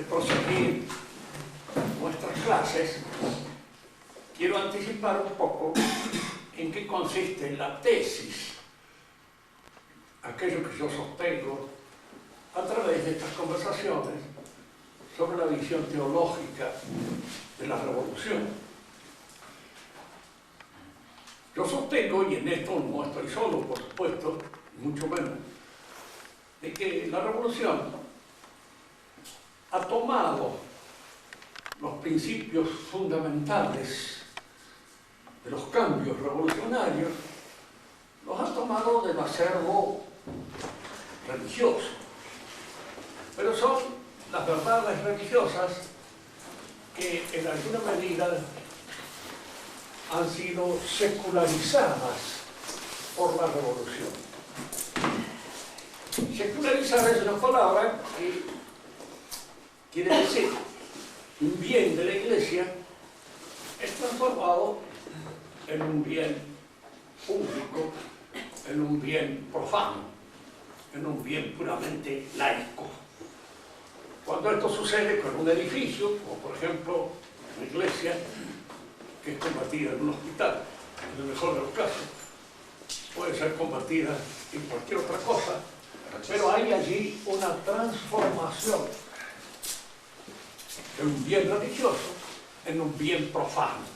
proseguir nuestras clases, quiero anticipar un poco en qué consiste la tesis, aquello que yo sostengo a través de estas conversaciones sobre la visión teológica de la revolución. Yo sostengo, y en esto no estoy solo, por supuesto, mucho menos, de que la revolución ha tomado los principios fundamentales de los cambios revolucionarios, los ha tomado del acervo religioso. Pero son las verdades religiosas que en alguna medida han sido secularizadas por la revolución. Secularizar es una palabra que quiere decir un bien de la Iglesia es transformado en un bien público, en un bien profano, en un bien puramente laico. Cuando esto sucede con un edificio, como por ejemplo una iglesia, que es convertida en un hospital, en el mejor de los casos, puede ser convertida en cualquier otra cosa, pero hay allí una transformación de un bien religioso en un bien profano.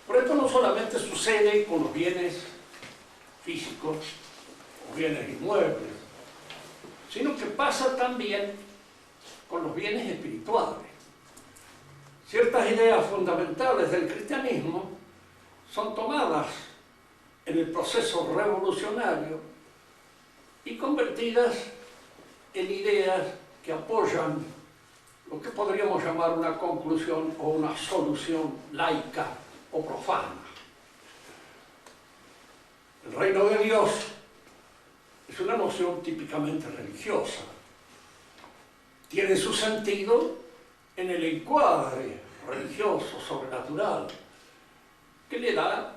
Pero esto no solamente sucede con los bienes físicos o bienes inmuebles, sino que pasa también con los bienes espirituales. Ciertas ideas fundamentales del cristianismo son tomadas en el proceso revolucionario y convertidas en ideas que apoyan lo que podríamos llamar una conclusión o una solución laica o profana. El reino de Dios es una noción típicamente religiosa. Tiene su sentido en el encuadre religioso, sobrenatural, que le da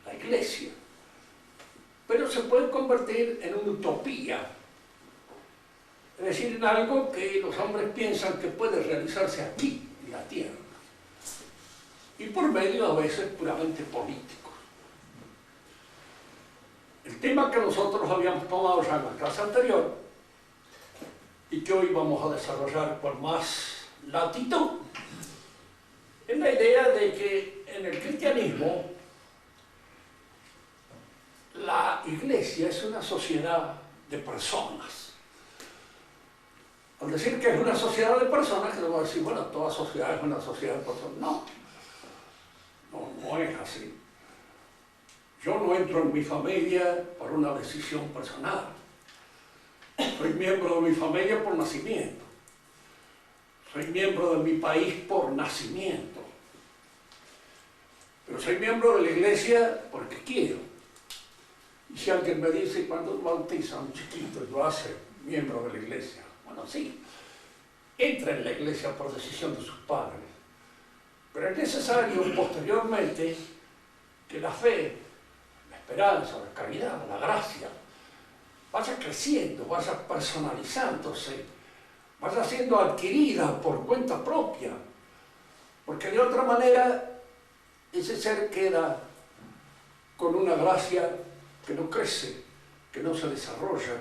la Iglesia. Pero se puede convertir en una utopía, es decir, en algo que los hombres piensan que puede realizarse aquí, en la tierra, y por medio a veces puramente político. El tema que nosotros habíamos tomado ya en la clase anterior y que hoy vamos a desarrollar con más latitud es la idea de que en el cristianismo la Iglesia es una sociedad de personas. Al decir que es una sociedad de personas, que no voy a decir, bueno, toda sociedad es una sociedad de personas. No es así. Yo no entro en mi familia por una decisión personal. Soy miembro de mi familia por nacimiento. Soy miembro de mi país por nacimiento. Pero soy miembro de la Iglesia porque quiero. Y si alguien me dice, cuando bautiza a un chiquito y lo hace miembro de la Iglesia, bueno, sí, entra en la Iglesia por decisión de sus padres. Pero es necesario posteriormente que la fe, la esperanza, la caridad, la gracia, vaya creciendo, vaya personalizándose, vaya siendo adquirida por cuenta propia, porque de otra manera ese ser queda con una gracia que no crece, que no se desarrolla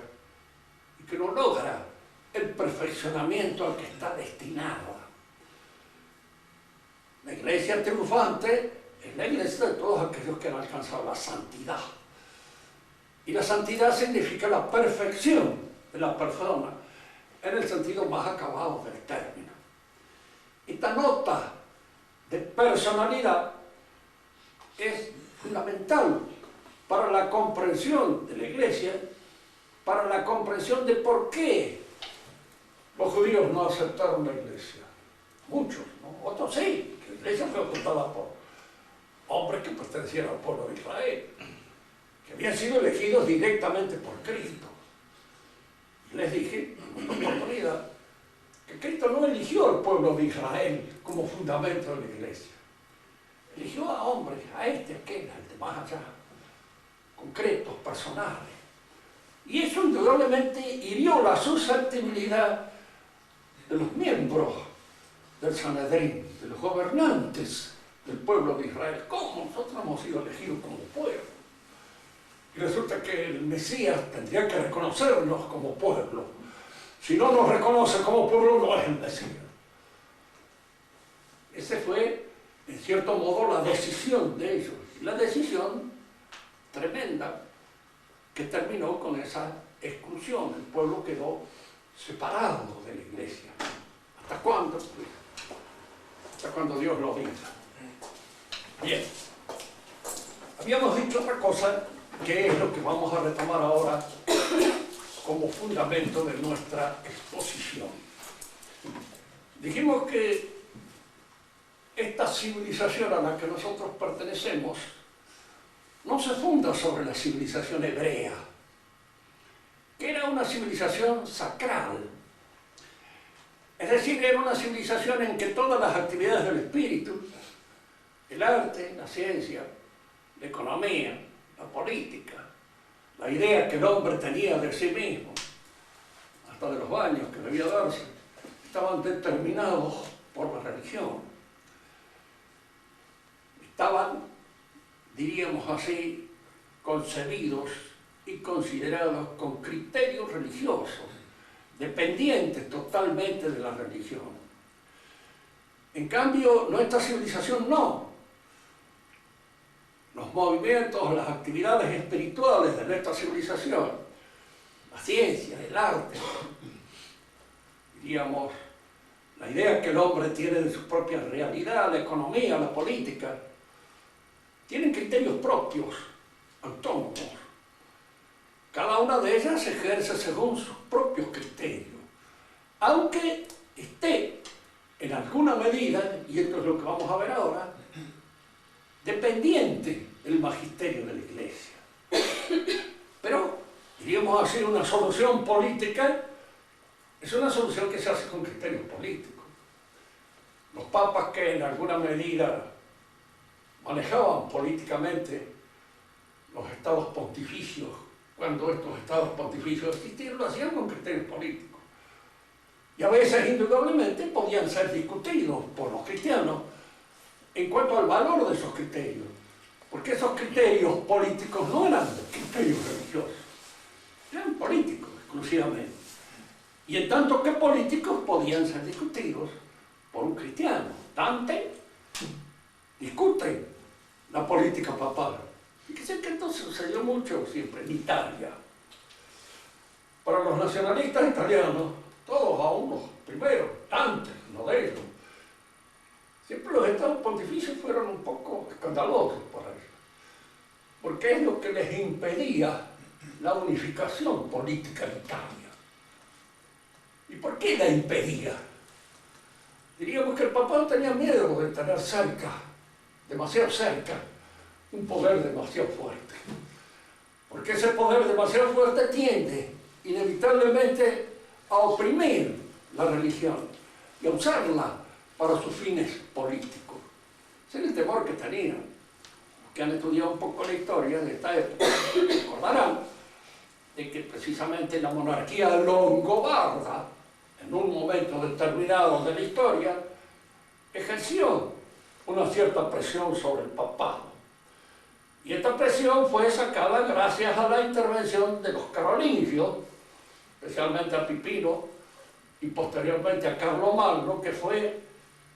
y que no logra el perfeccionamiento al que está destinado. La Iglesia triunfante es la Iglesia de todos aquellos que han alcanzado la santidad. Y la santidad significa la perfección de la persona, en el sentido más acabado del término. Esta nota de personalidad es fundamental para la comprensión de la Iglesia, para la comprensión de por qué los judíos no aceptaron la Iglesia. Muchos, ¿no? Otros sí, que la Iglesia fue ocupada por hombres que pertenecían al pueblo de Israel, que habían sido elegidos directamente por Cristo. Les dije, en otra oportunidad, que Cristo no eligió al pueblo de Israel como fundamento de la Iglesia. Eligió a hombres, a este, aquel, al de más allá, concretos, personales. Y eso indudablemente hirió la susceptibilidad de los miembros del Sanedrín, de los gobernantes del pueblo de Israel. ¿Cómo nosotros hemos sido elegidos como pueblo? Y resulta que el Mesías tendría que reconocernos como pueblo. Si no nos reconoce como pueblo, no es el Mesías. Esa fue, en cierto modo, la decisión de ellos. Y la decisión tremenda que terminó con esa exclusión. El pueblo quedó separado de la iglesia. ¿Hasta cuándo? Hasta cuando Dios lo diga. Bien. Habíamos dicho otra cosa, que es lo que vamos a retomar ahora como fundamento de nuestra exposición. Dijimos que esta civilización a la que nosotros pertenecemos no se funda sobre la civilización hebrea, que era una civilización sacral. Es decir, era una civilización en que todas las actividades del espíritu, el arte, la ciencia, la economía, la política, la idea que el hombre tenía de sí mismo, hasta de los baños que debía darse, estaban determinados por la religión. Estaban, diríamos así, concebidos y considerados con criterios religiosos, dependientes totalmente de la religión. En cambio, nuestra civilización no. Los movimientos, las actividades espirituales de nuestra civilización, la ciencia, el arte, diríamos, la idea que el hombre tiene de su propia realidad, la economía, la política, tienen criterios propios, autónomos. Cada una de ellas se ejerce según sus propios criterios, aunque esté en alguna medida, y esto es lo que vamos a ver ahora, dependiente del magisterio de la Iglesia. Pero, diríamos así, una solución política es una solución que se hace con criterios políticos. Los papas que en alguna medida manejaban políticamente los estados pontificios, cuando estos estados pontificios existieron, lo hacían con criterios políticos. Y a veces, indudablemente, podían ser discutidos por los cristianos en cuanto al valor de esos criterios, porque esos criterios políticos no eran criterios religiosos, eran políticos exclusivamente. Y en tanto que políticos podían ser discutidos por un cristiano. Dante discute la política papal. Fíjense que esto sucedió mucho siempre en Italia. Para los nacionalistas italianos, todos aún los primeros, Dante, uno de ellos, siempre los estados pontificios fueron un poco escandalosos para ellos, porque es lo que les impedía la unificación política de Italia. ¿Y por qué la impedía? Diríamos que el papado tenía miedo de tener cerca, demasiado cerca, un poder demasiado fuerte. Porque ese poder demasiado fuerte tiende inevitablemente a oprimir la religión y a usarla para sus fines políticos. Ese era el temor que tenían. Los que han estudiado un poco la historia de esta época recordarán de que precisamente la monarquía longobarda, en un momento determinado de la historia, ejerció una cierta presión sobre el papado. Y esta presión fue sacada gracias a la intervención de los carolingios, especialmente a Pipino y posteriormente a Carlomagno, que fue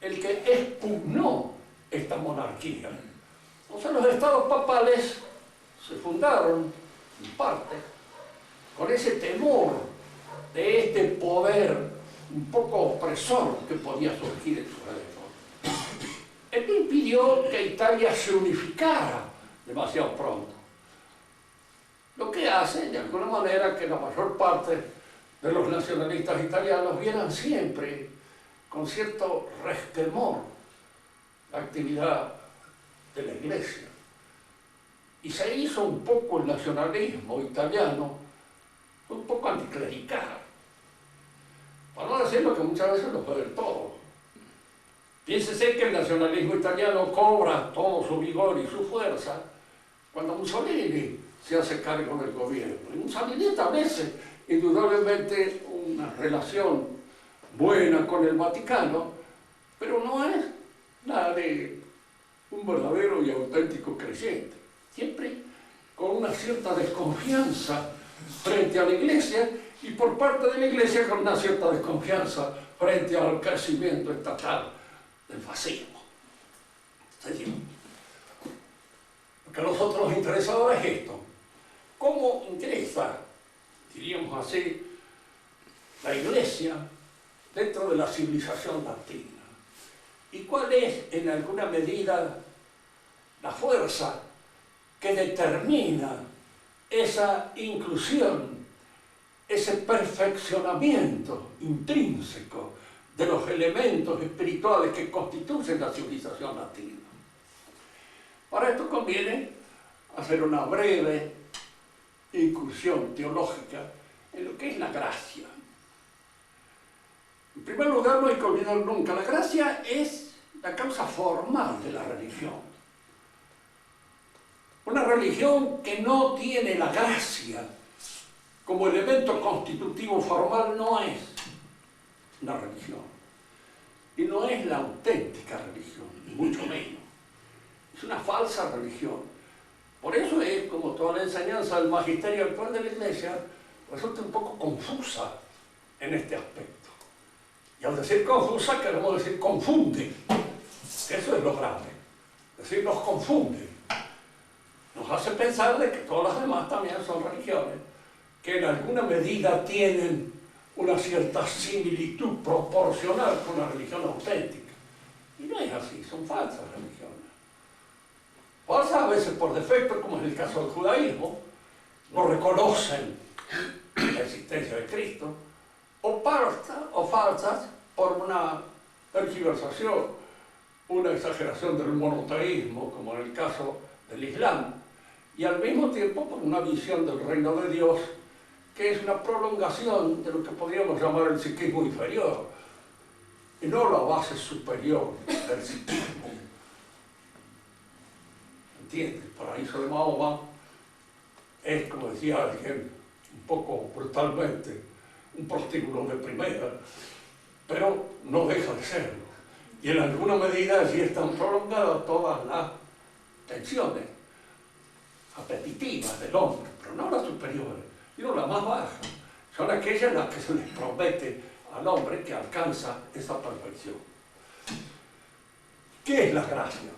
el que expugnó esta monarquía. Entonces los estados papales se fundaron, en parte, con ese temor de este poder un poco opresor que podía surgir en su alrededor. Esto impidió que Italia se unificara demasiado pronto. Lo que hace, de alguna manera, que la mayor parte de los nacionalistas italianos vieran siempre con cierto resquemor la actividad de la Iglesia. Y se hizo un poco el nacionalismo italiano un poco anticlerical. Para no decir lo que muchas veces lo fue del todo. Piénsese que el nacionalismo italiano cobra todo su vigor y su fuerza cuando Mussolini se hace cargo del gobierno. Y Mussolini establece indudablemente una relación buena con el Vaticano, pero no es la de un verdadero y auténtico creyente. Siempre con una cierta desconfianza frente a la Iglesia y por parte de la Iglesia con una cierta desconfianza frente al crecimiento estatal del fascismo. Seguimos. Lo que a nosotros nos interesa ahora es esto. ¿Cómo ingresa, diríamos así, la Iglesia dentro de la civilización latina? ¿Y cuál es, en alguna medida, la fuerza que determina esa inclusión, ese perfeccionamiento intrínseco de los elementos espirituales que constituyen la civilización latina? Para esto conviene hacer una breve incursión teológica en lo que es la gracia. En primer lugar, no hay que olvidar nunca, la gracia es la causa formal de la religión. Una religión que no tiene la gracia como elemento constitutivo formal no es una religión. Y no es la auténtica religión, ni mucho menos. Es una falsa religión. Por eso es, como toda la enseñanza del magisterio actual de la Iglesia, resulta un poco confusa en este aspecto. Y al decir confusa, queremos decir confunde. Eso es lo grave. Es decir, nos confunde. Nos hace pensar de que todas las demás también son religiones, que en alguna medida tienen una cierta similitud proporcional con la religión auténtica. Y no es así, son falsas religiones. Falsas a veces por defecto, como es el caso del judaísmo, no reconocen la existencia de Cristo, o falsas por una tergiversación, una exageración del monoteísmo, como en el caso del Islam, y al mismo tiempo por una visión del reino de Dios que es una prolongación de lo que podríamos llamar el psiquismo inferior, y no la base superior del psiquismo. ¿Entiendes? El paraíso de Mahoma es, como decía alguien, un poco brutalmente, un prostíbulo de primera, pero no deja de serlo. Y en alguna medida allí están prolongadas todas las tensiones apetitivas del hombre, pero no las superiores, sino las más bajas. Son aquellas en las que se les promete al hombre que alcanza esa perfección. ¿Qué es la gracia?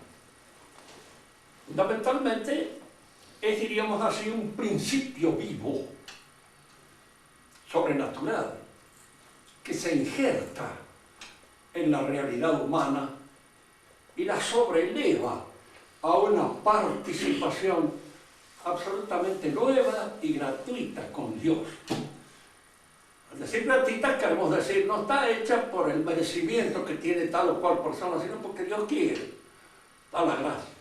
Fundamentalmente es, diríamos así, un principio vivo, sobrenatural, que se injerta en la realidad humana y la sobreleva a una participación absolutamente nueva y gratuita con Dios. Al decir gratuita queremos decir, no está hecha por el merecimiento que tiene tal o cual persona, sino porque Dios quiere, da la gracia.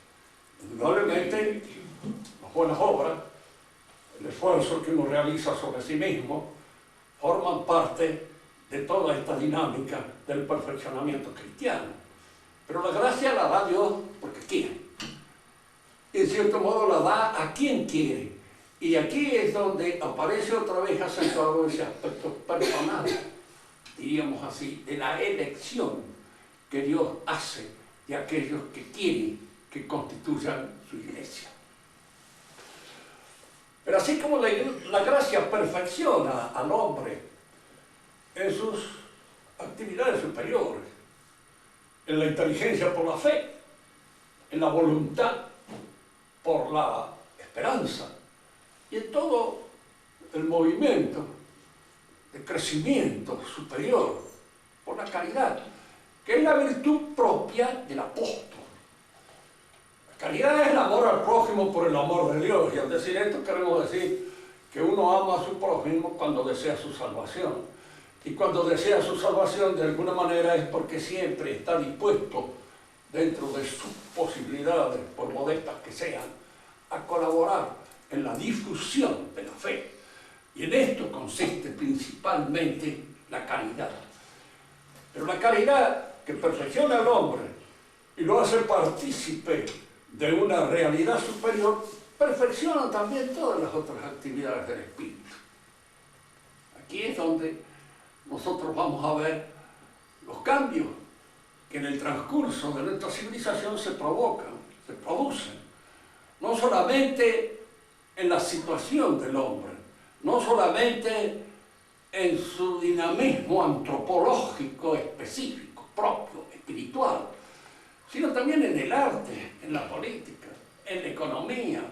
Indudablemente, las buenas obras, el esfuerzo que uno realiza sobre sí mismo, forman parte de toda esta dinámica del perfeccionamiento cristiano. Pero la gracia la da Dios porque quiere. Y en cierto modo la da a quien quiere. Y aquí es donde aparece otra vez acentuado ese aspecto personal, diríamos así, de la elección que Dios hace de aquellos que quieren que constituyan su iglesia. Pero así como la gracia perfecciona al hombre en sus actividades superiores, en la inteligencia por la fe, en la voluntad por la esperanza y en todo el movimiento de crecimiento superior por la caridad, que es la virtud propia del apóstol. La caridad es el amor al prójimo por el amor de Dios, y al decir esto queremos decir que uno ama a su prójimo cuando desea su salvación. Y cuando desea su salvación de alguna manera es porque siempre está dispuesto, dentro de sus posibilidades, por modestas que sean, a colaborar en la difusión de la fe. Y en esto consiste principalmente la caridad. Pero la caridad que perfecciona al hombre y lo hace partícipe de una realidad superior, perfecciona también todas las otras actividades del espíritu. Aquí es donde nosotros vamos a ver cambios que en el transcurso de nuestra civilización se provocan, se producen, no solamente en la situación del hombre, no solamente en su dinamismo antropológico específico, propio, espiritual, sino también en el arte, en la política, en la economía,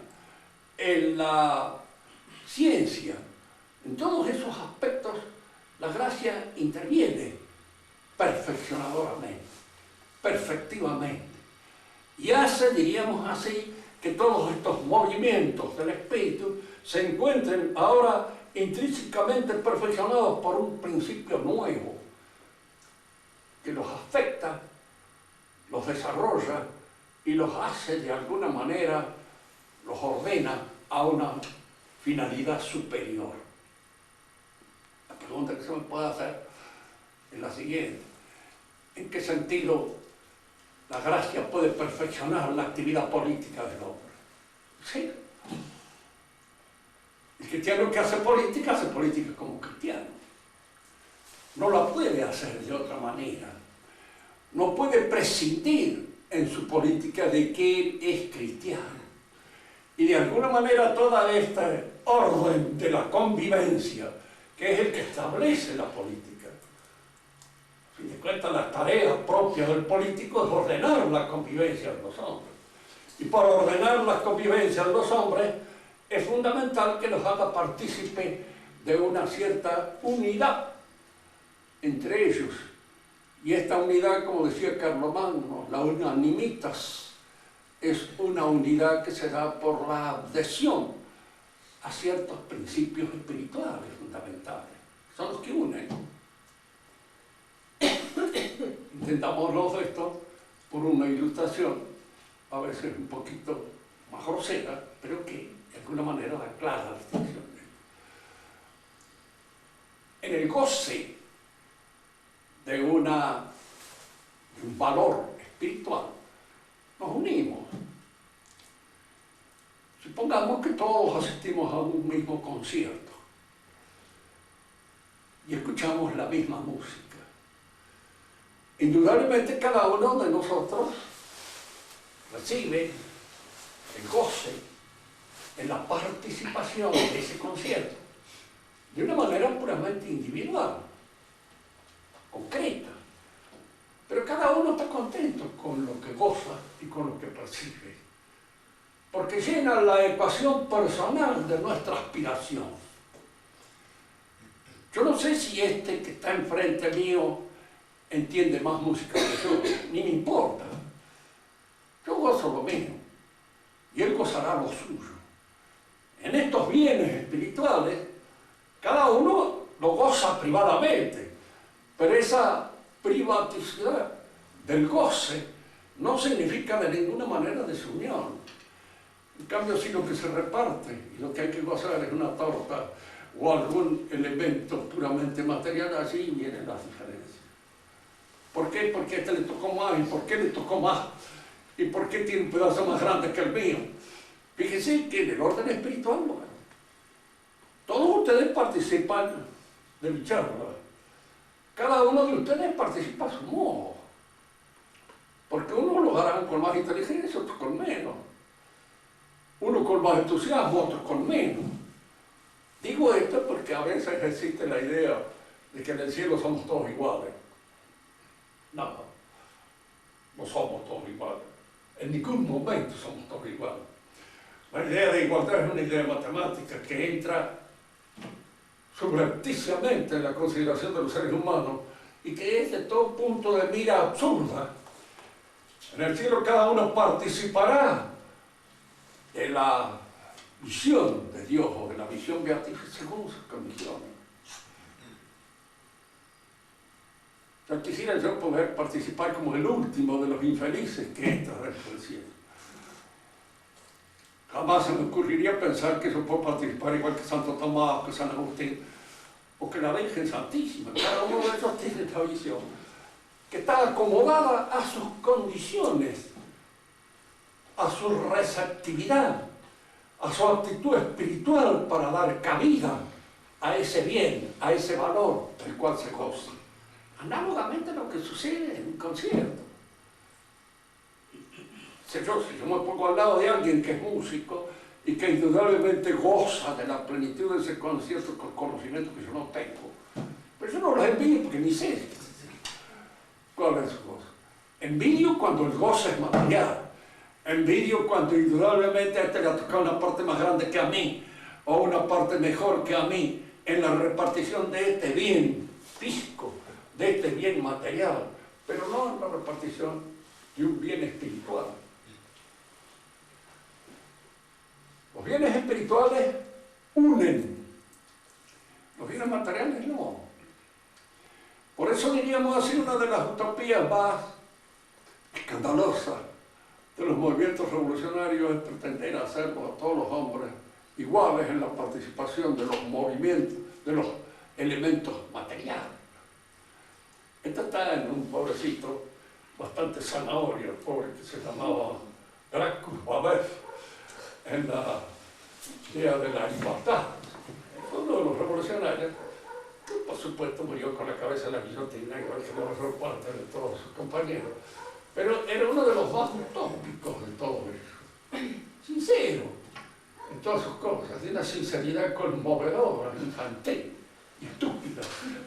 en la ciencia. En todos esos aspectos la gracia interviene perfeccionadoramente, perfectivamente, y hace, diríamos así, que todos estos movimientos del espíritu se encuentren ahora intrínsecamente perfeccionados por un principio nuevo que los afecta, los desarrolla y los hace de alguna manera, los ordena a una finalidad superior. La pregunta que se me puede hacer es la siguiente: ¿en qué sentido la gracia puede perfeccionar la actividad política del hombre? Sí. El cristiano que hace política como cristiano. No la puede hacer de otra manera. No puede prescindir en su política de que él es cristiano. Y de alguna manera toda esta orden de la convivencia, que es el que establece la política, a fin de cuentas, las tareas propias del político es ordenar la convivencia de los hombres. Y para ordenar la convivencia de los hombres es fundamental que los haga partícipe de una cierta unidad entre ellos. Y esta unidad, como decía Carlomagno, la unanimitas, es una unidad que se da por la adhesión a ciertos principios espirituales fundamentales. Son los que unen. Intentámoslo esto por una ilustración, a veces un poquito más grosera, pero que de alguna manera da clara la distinción. En el goce de un valor espiritual, nos unimos. Supongamos que todos asistimos a un mismo concierto y escuchamos la misma música. Indudablemente cada uno de nosotros recibe el goce en la participación de ese concierto de una manera puramente individual, concreta, pero cada uno está contento con lo que goza y con lo que percibe, porque llena la ecuación personal de nuestra aspiración. Yo no sé si este que está enfrente mío entiende más música que yo, ni me importa. Yo gozo lo mío y él gozará lo suyo. En estos bienes espirituales, cada uno lo goza privadamente, pero esa privaticidad del goce no significa de ninguna manera desunión. En cambio, si lo que se reparte y lo que hay que gozar es una torta o algún elemento puramente material, allí vienen las diferencias. ¿Por qué? Porque a este le tocó más, y por qué le tocó más, y por qué tiene un pedazo más grande que el mío. Fíjense que en el orden espiritual no es. Todos ustedes participan de mi charla. Cada uno de ustedes participa a su modo. Porque unos lo harán con más inteligencia, otros con menos. Uno con más entusiasmo, otros con menos. Digo esto porque a veces existe la idea de que en el cielo somos todos iguales. No, no somos todos iguales. En ningún momento somos todos iguales. La idea de igualdad es una idea matemática que entra subrepticiamente en la consideración de los seres humanos y que es de todo punto de mira absurda. En el cielo cada uno participará de la visión de Dios o de la visión beatífica según sus condiciones. Yo quisiera poder participar como el último de los infelices que entra dentro del cielo. Jamás se me ocurriría pensar que yo puedo participar igual que Santo Tomás, que San Agustín, o que la Virgen Santísima. Cada uno de ellos tiene esta visión, que está acomodada a sus condiciones, a su receptividad, a su actitud espiritual para dar cabida a ese bien, a ese valor del cual se goza. Análogamente a lo que sucede en un concierto. Si yo me pongo al lado de alguien que es músico y que indudablemente goza de la plenitud de ese concierto con conocimientos que yo no tengo, pero yo no los envidio porque ni sé cuál es su gozo. Envidio cuando el gozo es material. Envidio cuando indudablemente a este le ha tocado una parte más grande que a mí, o una parte mejor que a mí, en la repartición de este bien físico, de este bien material, pero no en la repartición de un bien espiritual. Los bienes espirituales unen, los bienes materiales no. Por eso diríamos así, una de las utopías más escandalosas de los movimientos revolucionarios es pretender hacerlos a todos los hombres iguales en la participación de los movimientos, de los elementos materiales. Esto está en un pobrecito bastante zanahorio, el pobre que se llamaba Gracchus Babeuf, en la idea de la libertad. Fue uno de los revolucionarios que, por supuesto, murió con la cabeza en la guillotina, igual que la mayor parte de todos sus compañeros. Pero era uno de los más utópicos de todo eso. Sincero en todas sus cosas, de una sinceridad conmovedora, infantil y estúpida.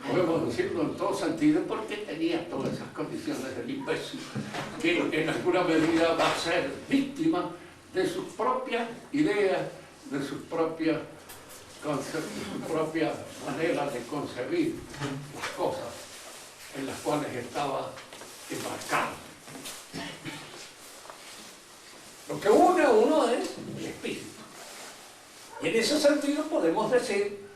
Podemos decirlo en todo sentido porque tenía todas esas condiciones del imbécil que en alguna medida va a ser víctima de sus propias ideas, de su propia manera de concebir las cosas en las cuales estaba embarcado. Lo que une a uno es el espíritu. Y en ese sentido podemos decir,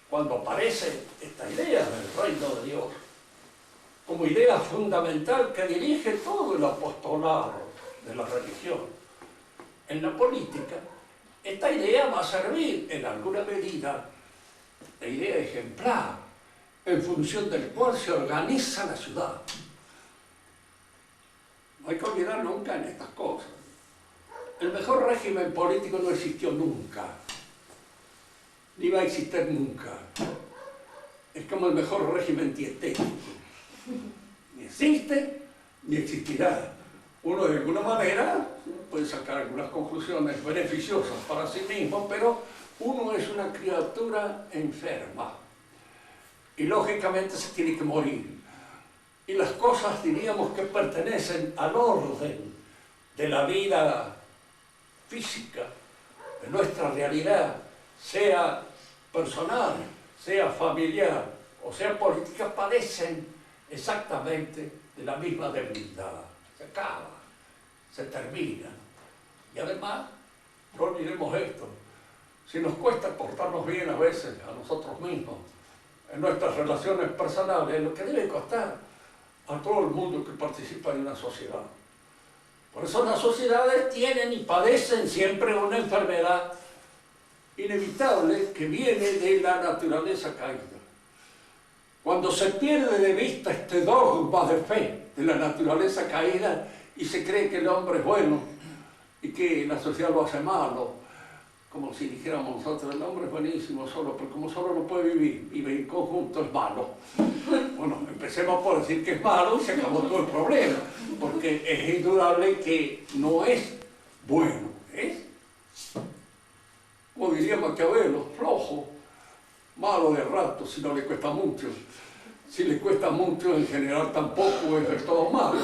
cuando aparece esta idea del reino de Dios, como idea fundamental que dirige todo el apostolado de la religión, en la política, esta idea va a servir en alguna medida de idea ejemplar, en función del cual se organiza la ciudad. No hay que olvidar nunca en estas cosas. El mejor régimen político no existió nunca, ni va a existir nunca. Es como el mejor régimen dietético. Ni existe, ni existirá. Uno de alguna manera puede sacar algunas conclusiones beneficiosas para sí mismo, pero uno es una criatura enferma y lógicamente se tiene que morir. Y las cosas, diríamos, que pertenecen al orden de la vida física, de nuestra realidad, sea personal, sea familiar o sea política, padecen exactamente de la misma debilidad. Se acaba, se termina. Y además, no olvidemos esto, si nos cuesta portarnos bien a veces a nosotros mismos, en nuestras relaciones personales, lo que debe costar a todo el mundo que participa en una sociedad. Por eso las sociedades tienen y padecen siempre una enfermedad inevitable que viene de la naturaleza caída. Cuando se pierde de vista este dogma de fe de la naturaleza caída y se cree que el hombre es bueno y que la sociedad lo hace malo, como si dijéramos nosotros, el hombre es buenísimo solo, pero como solo no puede vivir, vive en conjunto, es malo. Bueno, empecemos por decir que es malo y se acabó todo el problema, porque es indudable que no es bueno, es, como diría Maquiavelo, flojo, malo de rato si no le cuesta mucho. Si le cuesta mucho, en general tampoco es del todo malo,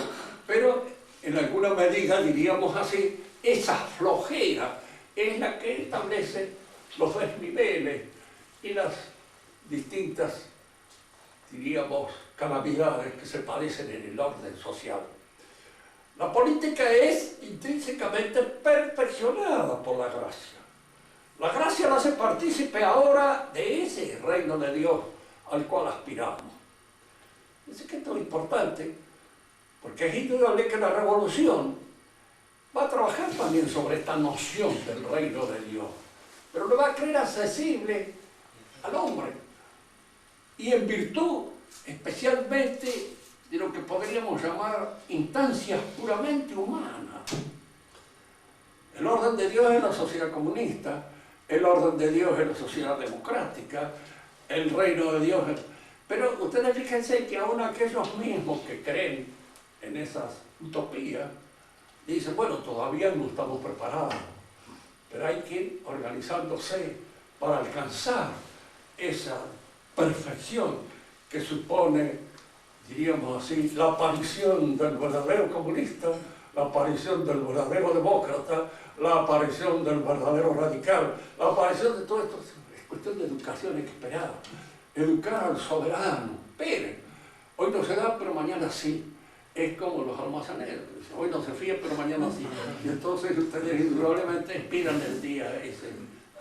pero en alguna medida, diríamos así, esa flojera es la que establece los desniveles y las distintas, diríamos, calamidades que se padecen en el orden social. La política es intrínsecamente perfeccionada por la gracia. La gracia la hace partícipe ahora de ese reino de Dios al cual aspiramos. Así que esto es importante, porque es indudable que la revolución va a trabajar también sobre esta noción del reino de Dios, pero lo va a creer accesible al hombre, y en virtud especialmente de lo que podríamos llamar instancias puramente humanas. El orden de Dios es la sociedad comunista, el orden de Dios es la sociedad democrática, el reino de Dios Pero ustedes fíjense que aún aquellos mismos que creen en esas utopías, dicen, bueno, todavía no estamos preparados, pero hay que ir organizándose para alcanzar esa perfección que supone, diríamos así, la aparición del verdadero comunista, la aparición del verdadero demócrata, la aparición del verdadero radical, la aparición de todo esto. Es cuestión de educación, hay que esperar. Educar al soberano. Esperen, hoy no se da, pero mañana sí. Es como los almaceneros. Hoy no se fía, pero mañana sí. Y entonces ustedes indudablemente esperan el día ese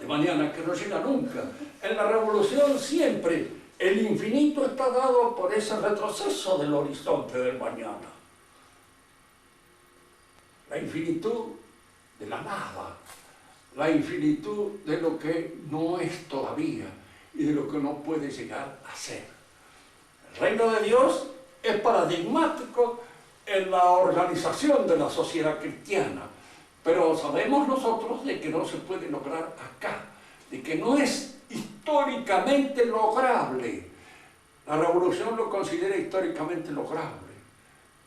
de mañana, que no llega nunca. En la revolución siempre el infinito está dado por ese retroceso del horizonte del mañana. La infinitud de la nada, la infinitud de lo que no es todavía y de lo que no puede llegar a ser. El reino de Dios es paradigmático en la organización de la sociedad cristiana, pero sabemos nosotros de que no se puede lograr acá, de que no es históricamente lograble. La revolución lo considera históricamente lograble,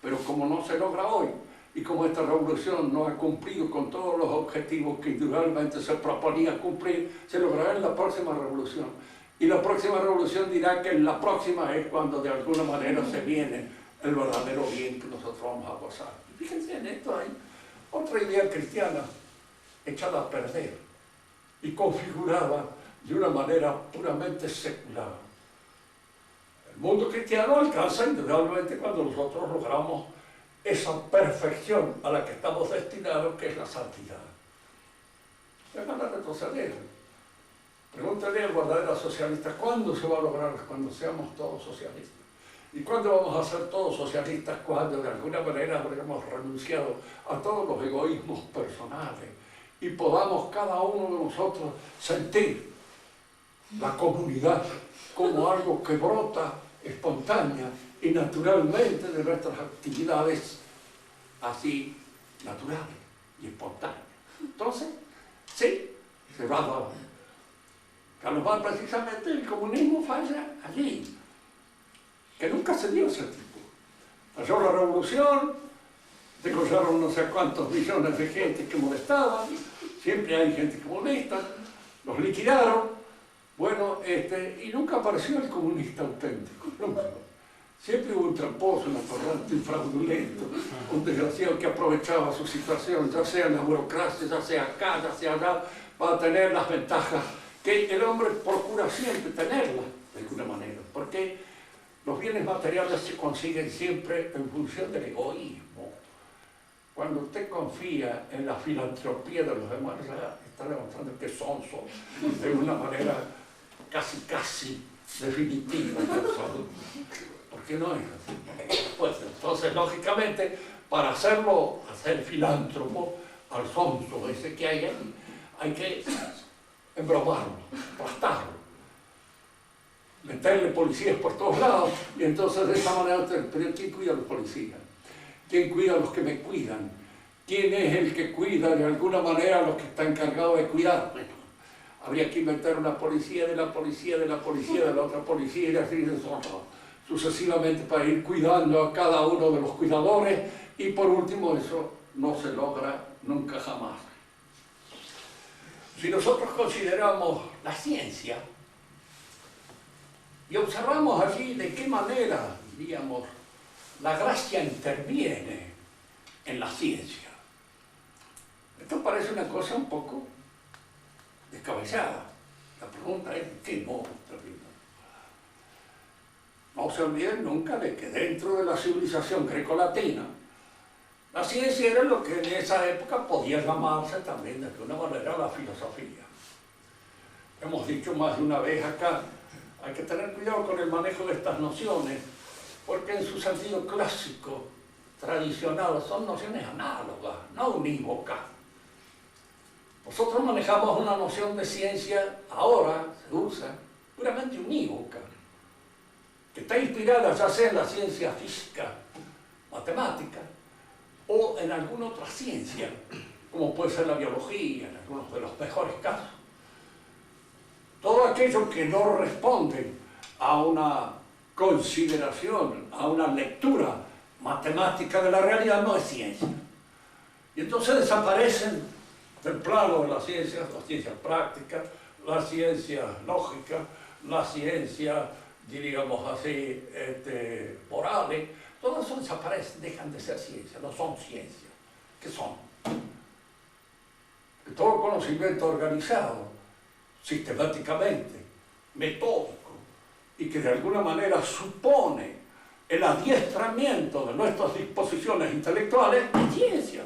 pero como no se logra hoy, y como esta revolución no ha cumplido con todos los objetivos que indudablemente se proponía cumplir, se logrará en la próxima revolución. Y la próxima revolución dirá que la próxima es cuando de alguna manera se viene el verdadero bien que nosotros vamos a gozar. Y fíjense, en esto hay otra idea cristiana echada a perder y configurada de una manera puramente secular. El mundo cristiano alcanza indudablemente cuando nosotros logramos esa perfección a la que estamos destinados, que es la santidad. Se van a retroceder. Pregúntale al verdadero socialista, ¿cuándo se va a lograr? Cuando seamos todos socialistas. ¿Y cuándo vamos a ser todos socialistas? Cuando de alguna manera habremos renunciado a todos los egoísmos personales y podamos cada uno de nosotros sentir la comunidad como algo que brota espontánea y naturalmente de nuestras actividades así naturales y espontáneas. Entonces, sí, se va a dar. Carlos Marx, precisamente, el comunismo falla allí, que nunca se dio ese tipo. Falló la revolución, degollaron no sé cuántos millones de gente que molestaban, siempre hay gente que molesta, los liquidaron, bueno, y nunca apareció el comunista auténtico, nunca. Siempre hubo un tramposo, un atorrante, un fraudulento, un desgraciado que aprovechaba su situación, ya sea en la burocracia, ya sea acá, ya sea allá, para tener las ventajas que el hombre procura siempre tenerlas, de alguna manera, porque los bienes materiales se consiguen siempre en función del egoísmo. Cuando usted confía en la filantropía de los demás, ya está demostrando que son de una manera casi definitiva. Porque no es así. Pues entonces, lógicamente, para hacer filántropo al sonso ese que hay ahí, hay que embromarlo, aplastarlo, meterle policías por todos lados, y entonces de esa manera, pero ¿quién cuida a los policías? ¿Quién cuida a los que me cuidan? ¿Quién es el que cuida de alguna manera a los que están encargados de cuidar? Bueno, habría que inventar una policía de la policía de la policía de la otra policía y así sucesivamente para ir cuidando a cada uno de los cuidadores, y por último eso no se logra nunca jamás. Si nosotros consideramos la ciencia y observamos allí de qué manera, digamos, la gracia interviene en la ciencia, esto parece una cosa un poco descabellada. La pregunta es, ¿de qué modo interviene? No se olviden nunca de que dentro de la civilización grecolatina, la ciencia era lo que en esa época podía llamarse también de alguna manera la filosofía. Hemos dicho más de una vez acá, hay que tener cuidado con el manejo de estas nociones, porque en su sentido clásico, tradicional, son nociones análogas, no unívocas. Nosotros manejamos una noción de ciencia, ahora se usa, puramente unívoca, que está inspirada ya sea en la ciencia física, matemática, o en alguna otra ciencia, como puede ser la biología, en algunos de los mejores casos. Todo aquello que no responde a una consideración, a una lectura matemática de la realidad, no es ciencia. Y entonces desaparecen del plano de las ciencias prácticas, las ciencias lógicas, las ciencias, diríamos así, morales. Todo eso desaparece, dejan de ser ciencia, no son ciencias. ¿Qué son? Todo conocimiento organizado, sistemáticamente, metódico, y que de alguna manera supone el adiestramiento de nuestras disposiciones intelectuales, es ciencia.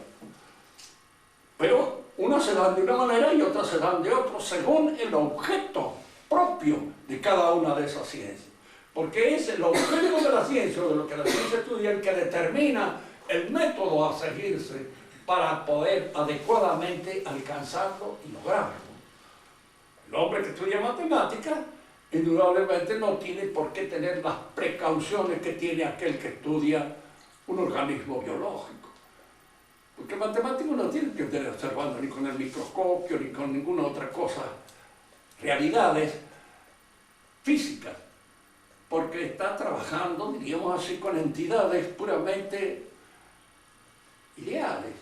Pero unas se dan de una manera y otras se dan de otra, según el objeto propio de cada una de esas ciencias. Porque es el objeto de la ciencia, o de lo que la ciencia estudia, el que determina el método a seguirse para poder adecuadamente alcanzarlo y lograrlo. El hombre que estudia matemáticas, indudablemente no tiene por qué tener las precauciones que tiene aquel que estudia un organismo biológico. Porque el matemático no tiene que estar observando ni con el microscopio, ni con ninguna otra cosa, realidades físicas, porque está trabajando, diríamos así, con entidades puramente ideales,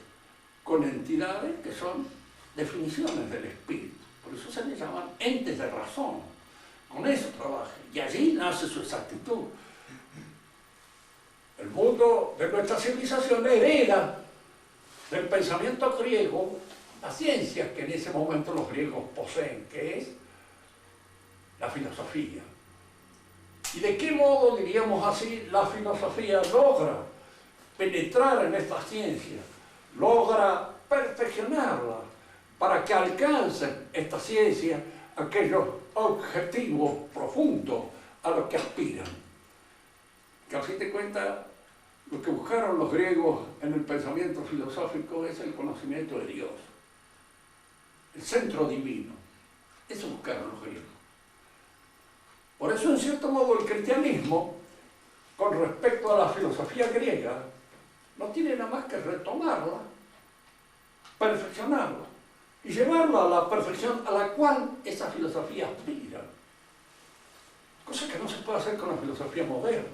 con entidades que son definiciones del espíritu. Por eso se les llaman entes de razón. Con eso trabaja, y allí nace su exactitud. El mundo de nuestra civilización hereda del pensamiento griego la ciencia que en ese momento los griegos poseen, que es la filosofía. ¿Y de qué modo, diríamos así, la filosofía logra penetrar en esta ciencia, logra perfeccionarla para que alcancen esta ciencia aquellos objetivos profundos a los que aspiran? Que a fin de cuentas, lo que buscaron los griegos en el pensamiento filosófico es el conocimiento de Dios, el centro divino. Eso buscaron los griegos. Por eso, en cierto modo, el cristianismo, con respecto a la filosofía griega, no tiene nada más que retomarla, perfeccionarla y llevarla a la perfección a la cual esa filosofía aspira. Cosa que no se puede hacer con la filosofía moderna.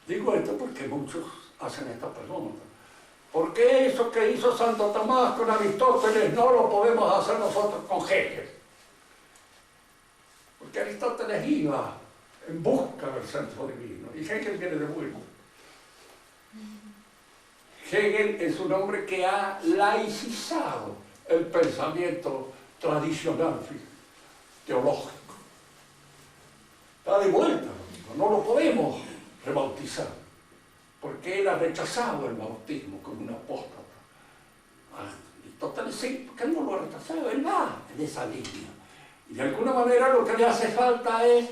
Digo esto porque muchos hacen esta pregunta. ¿Por qué eso que hizo Santo Tomás con Aristóteles no lo podemos hacer nosotros con Hegel? Porque Aristóteles iba en busca del centro divino y Hegel viene de vuelta. Hegel es un hombre que ha laicizado el pensamiento tradicional teológico. Está de vuelta, no lo podemos rebautizar, porque él ha rechazado el bautismo como un apóstata. Aristóteles sí, porque él no lo ha rechazado, él va en esa línea. Y de alguna manera lo que le hace falta es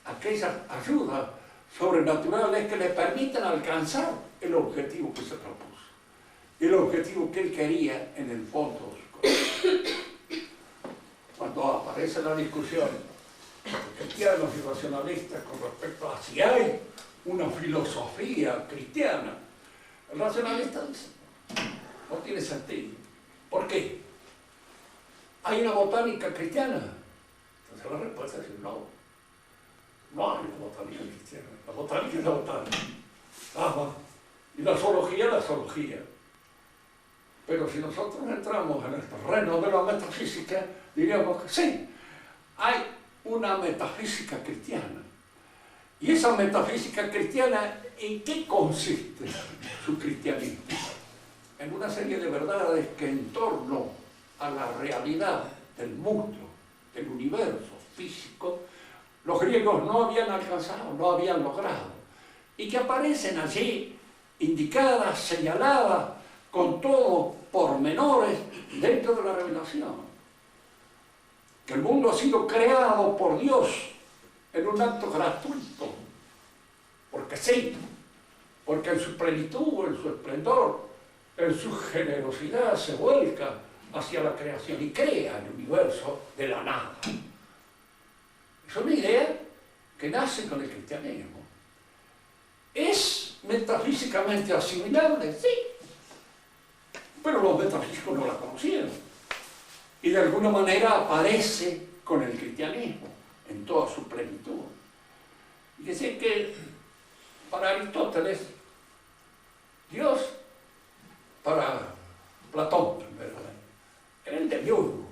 aquellas ayudas sobrenaturales que le permitan alcanzar el objetivo que se propuso, el objetivo que él quería en el fondo de su corazón. Cuando aparece la discusión de cristianos y racionalistas con respecto a si hay una filosofía cristiana, el racionalista dice, no tiene sentido. ¿Por qué? ¿Hay una botánica cristiana? Entonces la respuesta es no. No hay una botánica cristiana. La botánica es la botánica. Y la zoología es la zoología. Pero si nosotros entramos en el terreno de la metafísica, diríamos que sí, hay una metafísica cristiana. ¿Y esa metafísica cristiana en qué consiste su cristianismo? En una serie de verdades que en torno a la realidad del mundo, del universo físico, los griegos no habían alcanzado, no habían logrado, y que aparecen allí, indicadas, señaladas, con todo pormenores dentro de la revelación. Que el mundo ha sido creado por Dios en un acto gratuito, porque sí, porque en su plenitud, en su esplendor, en su generosidad se vuelca hacia la creación y crea el universo de la nada. Es una idea que nace con el cristianismo. ¿Es metafísicamente asimilable? Sí. Pero los metafísicos no la conocieron. Y de alguna manera aparece con el cristianismo en toda su plenitud. Fíjese que para Aristóteles, Dios, para Platón, ¿verdad?, era el demiurgo.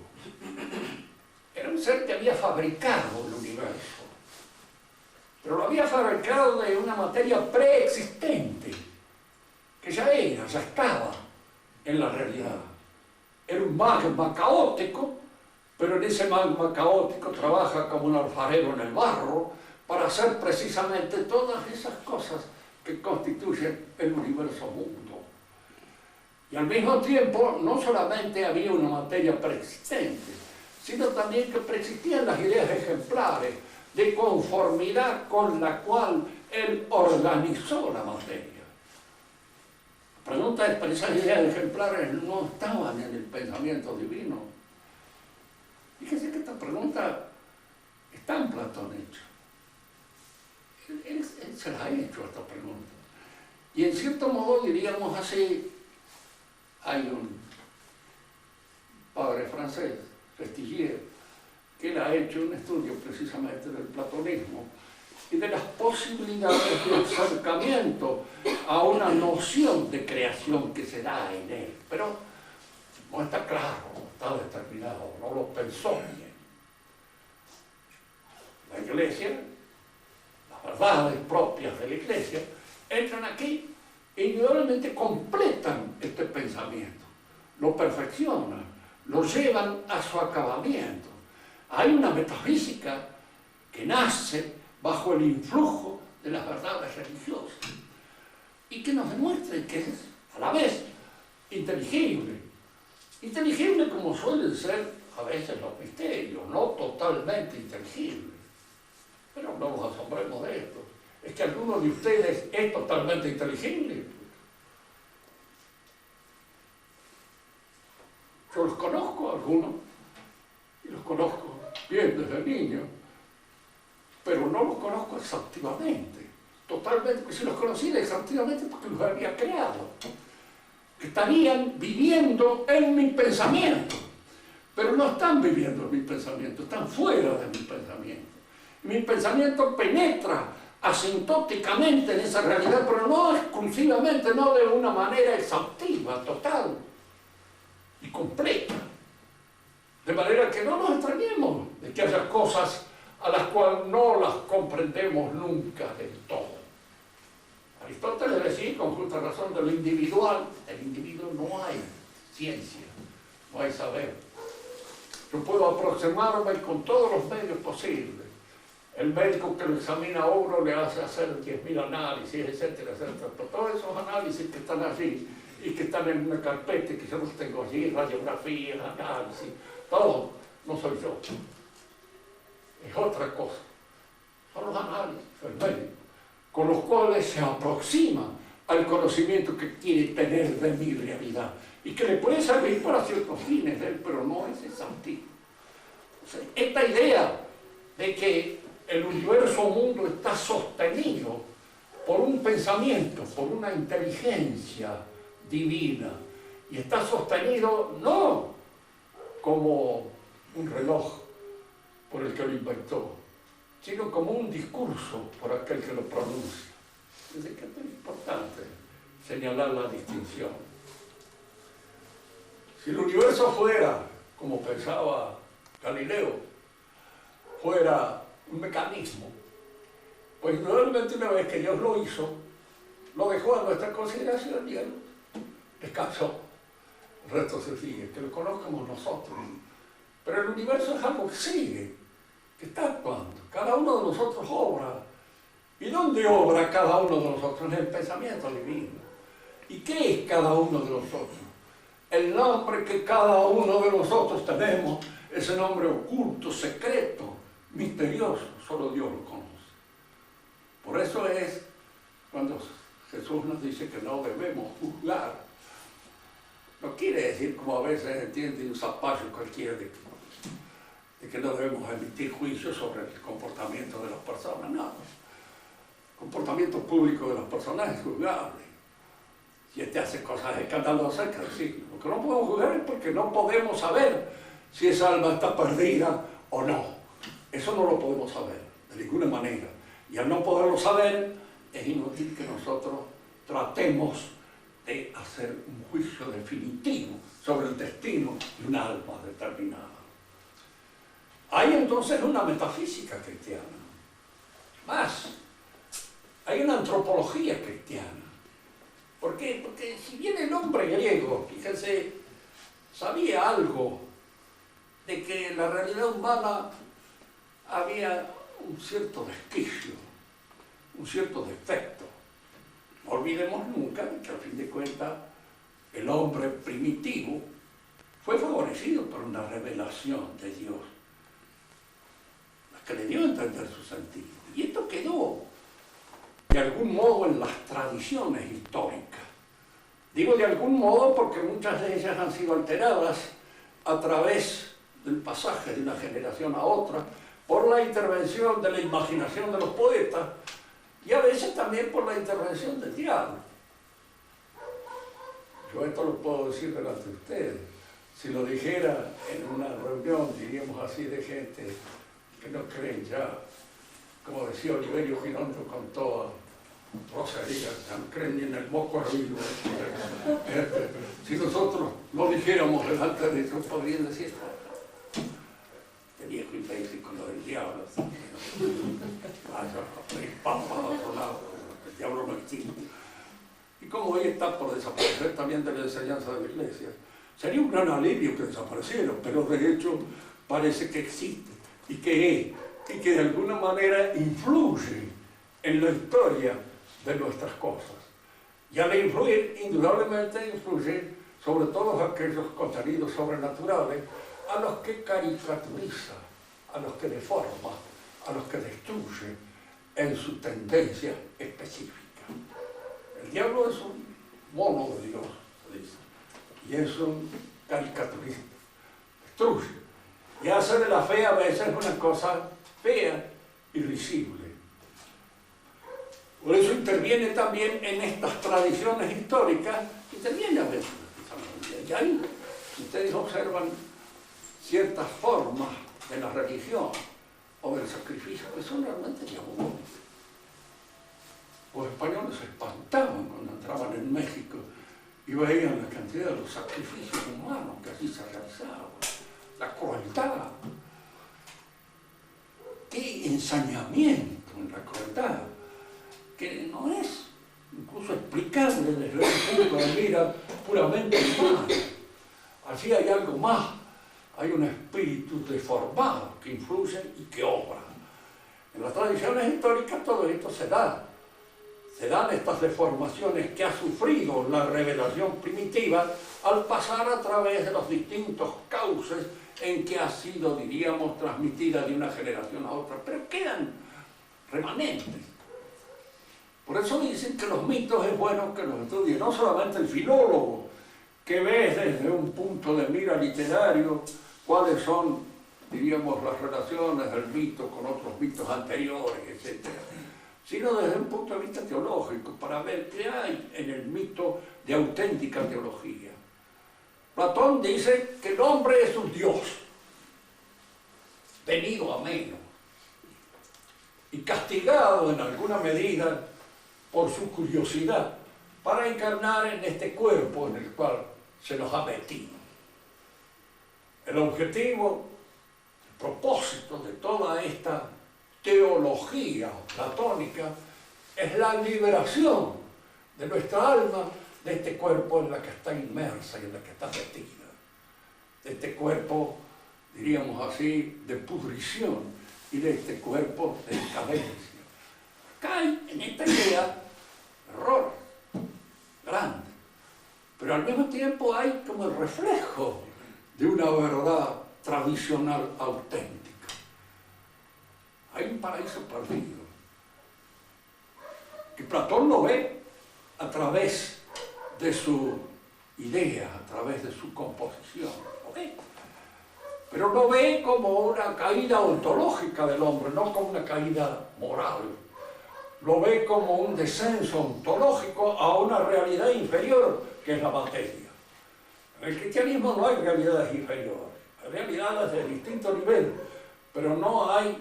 Era un ser que había fabricado el universo, pero lo había fabricado de una materia preexistente, que ya estaba en la realidad. Era un magma caótico, pero en ese magma caótico trabaja como un alfarero en el barro para hacer precisamente todas esas cosas que constituyen el universo mundo. Y al mismo tiempo, no solamente había una materia preexistente, sino también que preexistían las ideas ejemplares de conformidad con la cual él organizó la materia. La pregunta es, pero esas ideas ejemplares no estaban en el pensamiento divino. Fíjese que esta pregunta está en Platón hecha. Él se la ha hecho esta pregunta. Y en cierto modo, diríamos así, hay un padre francés, Festigier, que él ha hecho un estudio precisamente del platonismo y de las posibilidades de acercamiento a una noción de creación que se da en él. Pero no está claro, no está determinado, no lo pensó bien. La Iglesia, las verdades propias de la Iglesia, entran aquí e indudablemente completan este pensamiento, lo perfeccionan, lo llevan a su acabamiento. Hay una metafísica que nace bajo el influjo de las verdades religiosas y que nos demuestra que es a la vez inteligible como suelen ser a veces los misterios, no totalmente inteligibles. Pero no nos asombremos de esto. Es que alguno de ustedes es totalmente inteligible. Yo los conozco a algunos, y los conozco bien desde niño, pero no los conozco exhaustivamente, totalmente, porque si los conociera exhaustivamente porque los había creado, que estarían viviendo en mi pensamiento, pero no están viviendo en mi pensamiento, están fuera de mi pensamiento. Mi pensamiento penetra asintóticamente en esa realidad, pero no exclusivamente, no de una manera exhaustiva, total y completa. De manera que no nos extrañemos de que haya cosas a las cuales no las comprendemos nunca del todo. Aristóteles decía con justa razón de lo individual, del individuo no hay ciencia, no hay saber. Yo puedo aproximarme con todos los medios posibles. El médico que lo examina a uno le hace hacer 10.000 análisis, etcétera, etcétera. Pero todos esos análisis que están allí y que están en una carpeta que yo los tengo allí, radiografías, análisis, todo, no soy yo. Es otra cosa. Son los análisis, el médico, con los cuales se aproxima al conocimiento que quiere tener de mi realidad y que le puede servir para ciertos fines de él, pero no es exhaustivo. O sea, esta idea de que el universo mundo está sostenido por un pensamiento, por una inteligencia divina, y está sostenido no como un reloj por el que lo inventó, sino como un discurso por aquel que lo pronuncia. Es decir, que es importante señalar la distinción. Si el universo fuera, como pensaba Galileo, fuera un mecanismo, pues indudablemente una vez que Dios lo hizo, lo dejó a nuestra consideración y él descansó. El resto se sigue, que lo conozcamos nosotros. Pero el universo es algo que sigue, que está actuando. Cada uno de nosotros obra. ¿Y dónde obra cada uno de nosotros? En el pensamiento divino. ¿Y qué es cada uno de nosotros? El nombre que cada uno de nosotros tenemos, ese nombre oculto, secreto, misterioso, solo Dios lo conoce. Por eso es cuando Jesús nos dice que no debemos juzgar. No quiere decir, como a veces entiende un zapallo cualquiera, de que no debemos emitir juicios sobre el comportamiento de las personas. No. El comportamiento público de las personas es juzgable. Si hace cosas escandalosas, hay que decirlo. Lo que no podemos juzgar es porque no podemos saber si esa alma está perdida o no. Eso no lo podemos saber, de ninguna manera. Y al no poderlo saber, es inútil que nosotros tratemos de hacer un juicio definitivo sobre el destino de un alma determinada. Hay entonces una metafísica cristiana. Más, hay una antropología cristiana. ¿Por qué? Porque si bien el hombre griego, fíjense, sabía algo de que en la realidad humana había un cierto desquicio, un cierto defecto. No olvidemos nunca que al fin de cuentas el hombre primitivo fue favorecido por una revelación de Dios, la que le dio a entender su sentido. Y esto quedó de algún modo en las tradiciones históricas. Digo de algún modo porque muchas de ellas han sido alteradas a través del pasaje de una generación a otra, por la intervención de la imaginación de los poetas y a veces también por la intervención del diablo. Yo esto lo puedo decir delante de ustedes. Si lo dijera en una reunión, diríamos así, de gente que no creen ya, como decía Oliverio Girondo con toda grosería, no creen ni en el moco arriba. Si nosotros lo dijéramos delante de ellos, podrían decir, este viejo imbécil con lo del diablo, vaya a pedir pampa a otro lado, el diablo no existe. Y como hoy está por desaparecer también de la enseñanza de la Iglesia, sería un gran alivio que desapareciera, pero de hecho parece que existe y que de alguna manera influye en la historia de nuestras cosas. Y al influir, indudablemente influye sobre todos aquellos contenidos sobrenaturales a los que caricaturiza, a los que deforma, a los que destruye en su tendencia específica. El diablo es un mono de Dios, se dice, y es un caricaturista, destruye, y hace de la fe a veces una cosa fea y risible. Por eso interviene también en estas tradiciones históricas, interviene a veces. Y ahí, si ustedes observan ciertas formas de la religión o del sacrificio que son realmente diabólicas. Los españoles se espantaban cuando entraban en México y veían la cantidad de los sacrificios humanos que allí se realizaban, la crueldad. Qué ensañamiento en la crueldad, que no es incluso explicable desde un punto de vista puramente humano. Allí hay algo más, hay un espíritu deformado que influye y que obra. En las tradiciones históricas todo esto se da. Se dan estas deformaciones que ha sufrido la revelación primitiva al pasar a través de los distintos cauces en que ha sido, diríamos, transmitida de una generación a otra, pero quedan remanentes. Por eso dicen que los mitos es bueno que los estudie, no solamente el filólogo, que ve desde un punto de mira literario cuáles son, diríamos, las relaciones del mito con otros mitos anteriores, etc., sino desde un punto de vista teológico, para ver qué hay en el mito de auténtica teología. Platón dice que el hombre es un dios, venido a menos, y castigado en alguna medida por su curiosidad, para encarnar en este cuerpo en el cual se nos ha metido. El objetivo, el propósito de toda esta teología platónica es la liberación de nuestra alma de este cuerpo en la que está inmersa y en la que está metida, de este cuerpo, diríamos así, de pudrición y de este cuerpo de decadencia. Acá hay en esta idea error grande, pero al mismo tiempo hay como el reflejo de una verdad tradicional auténtica. Hay un paraíso perdido, que Platón lo ve a través de su idea, a través de su composición, ¿okay? Pero lo ve como una caída ontológica del hombre, no como una caída moral. Lo ve como un descenso ontológico a una realidad inferior, que es la materia. En el cristianismo no hay realidades inferiores, hay realidades de distinto nivel, pero no hay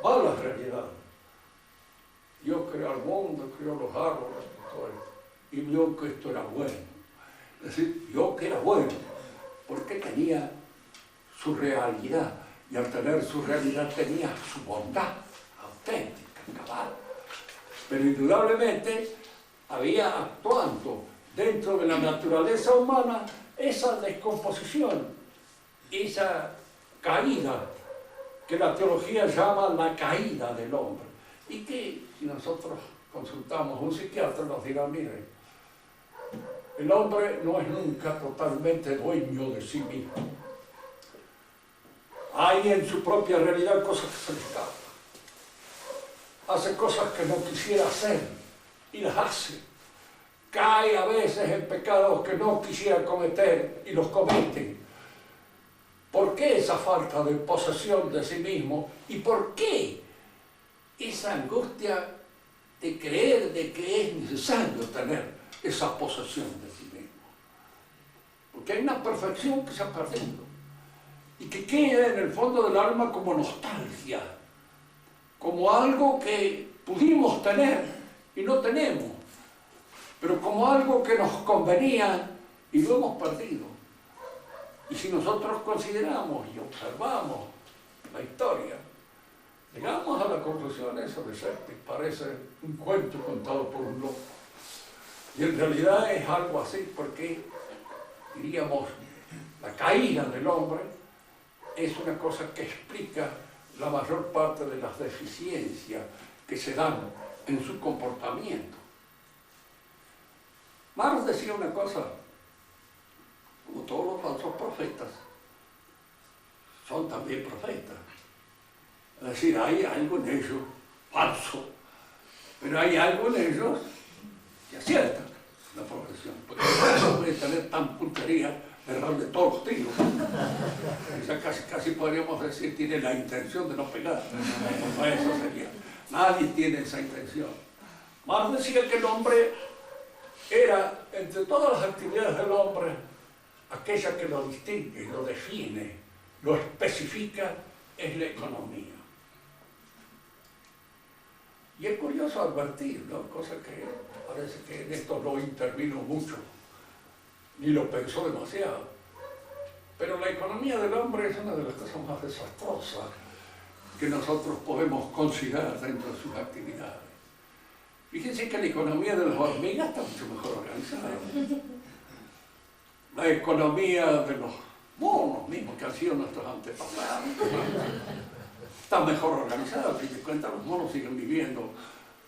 malas realidades. creó el mundo, creó los árboles, todo esto, y vio que esto era bueno. Es decir, vio que era bueno, porque tenía su realidad, y al tener su realidad tenía su bondad auténtica, cabal. Pero indudablemente había actuando dentro de la naturaleza humana esa descomposición, esa caída, que la teología llama la caída del hombre, y que si nosotros consultamos a un psiquiatra nos dirá, mire, el hombre no es nunca totalmente dueño de sí mismo. Hay en su propia realidad cosas que se le escapan. Hace cosas que no quisiera hacer y las hace. Cae a veces en pecados que no quisiera cometer y los comete. ¿Por qué esa falta de posesión de sí mismo? ¿Y por qué esa angustia de creer de que es necesario tener esa posesión de sí mismo? Porque hay una perfección que se ha perdido y que queda en el fondo del alma como nostalgia, como algo que pudimos tener y no tenemos, pero como algo que nos convenía y lo hemos perdido. Y si nosotros consideramos y observamos la historia, llegamos a la conclusión eso de Shakespeare, parece un cuento contado por un loco. Y en realidad es algo así, porque, diríamos, la caída del hombre es una cosa que explica la mayor parte de las deficiencias que se dan en su comportamiento. Marx decía una cosa, como todos los falsos profetas, son también profetas. Es decir, hay algo en ellos falso, pero hay algo en ellos que acierta la profesión. Porque no puede tener tan puntería, errarle todos los tiros. O sea, casi podríamos decir, tiene la intención de no pegar. Pues eso sería. Nadie tiene esa intención. Marx decía que el hombre era, entre todas las actividades del hombre, aquella que lo distingue, lo define, lo especifica, es la economía. Y es curioso advertir, ¿no? Cosa que parece que en esto no intervino mucho, ni lo pensó demasiado. Pero la economía del hombre es una de las cosas más desastrosas que nosotros podemos considerar dentro de sus actividades. Fíjense que la economía de las hormigas está mucho mejor organizada. La economía de los monos mismos que han sido nuestros antepasados está mejor organizada. Al fin de cuentas, los monos siguen viviendo